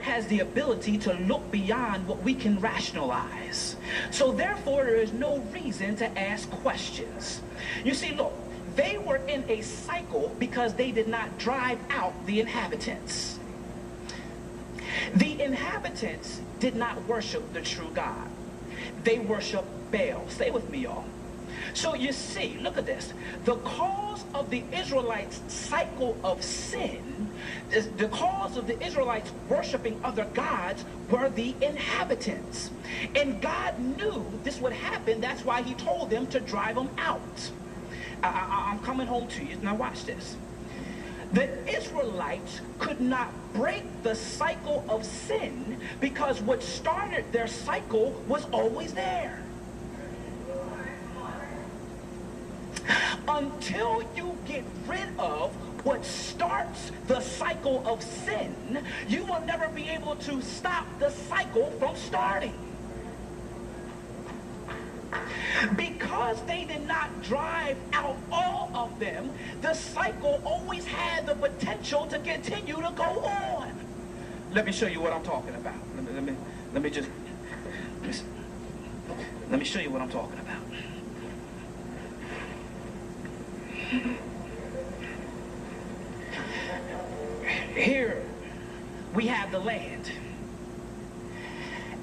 has the ability to look beyond what we can rationalize. So therefore, there is no reason to ask questions. You see, look, they were in a cycle because they did not drive out the inhabitants. The inhabitants did not worship the true God. They worshiped Baal. Stay with me, y'all. So you see, look at this. The cause of the Israelites' cycle of sin, the cause of the Israelites worshiping other gods were the inhabitants. And God knew this would happen. That's why he told them to drive them out. I'm coming home to you. Now watch this. The Israelites could not break the cycle of sin because what started their cycle was always there. Until you get rid of what starts the cycle of sin, you will never be able to stop the cycle from starting. Because they did not drive out all of them, the cycle always had the potential to continue to go on. Let me show you what I'm talking about. Let me show you what I'm talking about. Here we have the land,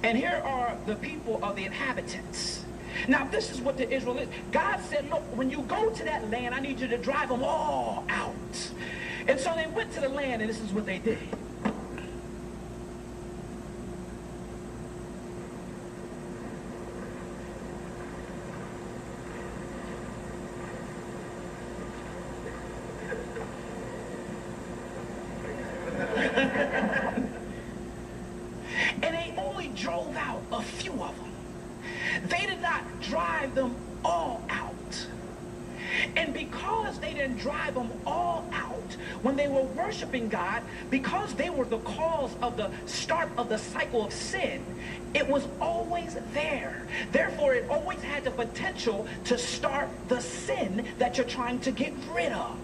and here are the people of the inhabitants. Now this is what the Israelites, God said, look, when you go to that land, I need you to drive them all out. And so they went to the land, and this is what they did. And they only drove out a few of them. They did not drive them all out. And because they didn't drive them all out, when they were worshiping God, because they were the cause of the start of the cycle of sin, it was always there. Therefore, it always had the potential to start the sin that you're trying to get rid of.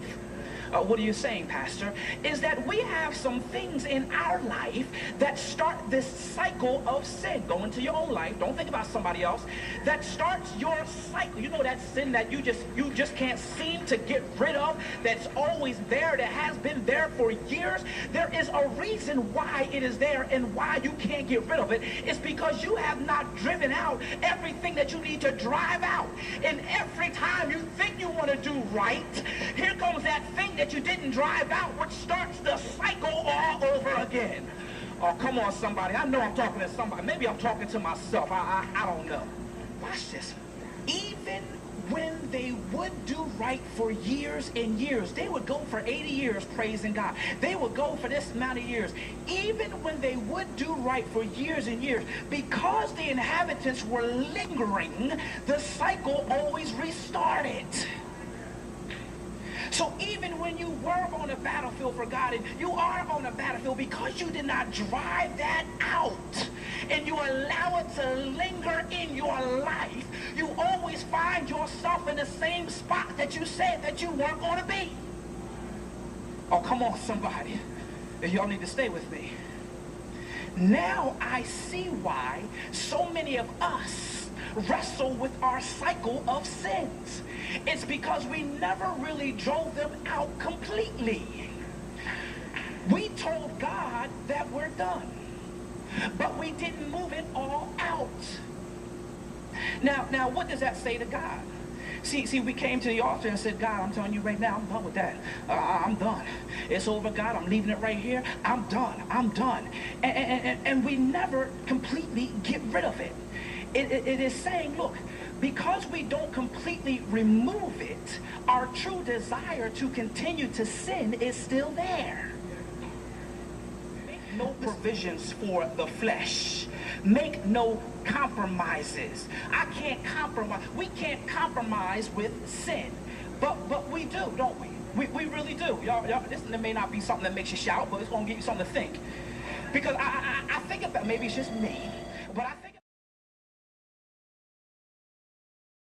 What are you saying, Pastor? Is that we have some things in our life that start this cycle of sin. Go into your own life. Don't think about somebody else. That starts your cycle. You know that sin that you just can't seem to get rid of, that's always there, that has been there for years. There is a reason why it is there and why you can't get rid of it. It's because you have not driven out everything that you need to drive out. And every time you think you want to do right, here comes that thing that you didn't drive out, which starts the cycle all over again. Oh, come on, somebody. I know I'm talking to somebody. Maybe I'm talking to myself. I don't know. Watch this. Even when they would do right for years and years, they would go for 80 years praising God. They would go for this amount of years. Even when they would do right for years and years, because the inhabitants were lingering, the cycle always restarted. So even when you were on a battlefield for God, and you are on a battlefield, because you did not drive that out and you allow it to linger in your life, you always find yourself in the same spot that you said that you weren't going to be. Oh, come on, somebody. Y'all need to stay with me. Now I see why so many of us wrestle with our cycle of sins. It's because we never really drove them out completely. We told God that we're done, but we didn't move it all out. Now, what does that say to God? See, we came to the altar and said, God, I'm telling you right now, I'm done with that. I'm done. It's over, God. I'm leaving it right here. I'm done. I'm done. And we never completely get rid of it. It is saying, look, because we don't completely remove it, our true desire to continue to sin is still there. Make no provisions for the flesh. Make no compromises. I can't compromise. We can't compromise with sin. But we do, don't we? We really do. Y'all, this may not be something that makes you shout, but it's going to give you something to think. Because I think about, maybe it's just me, but I think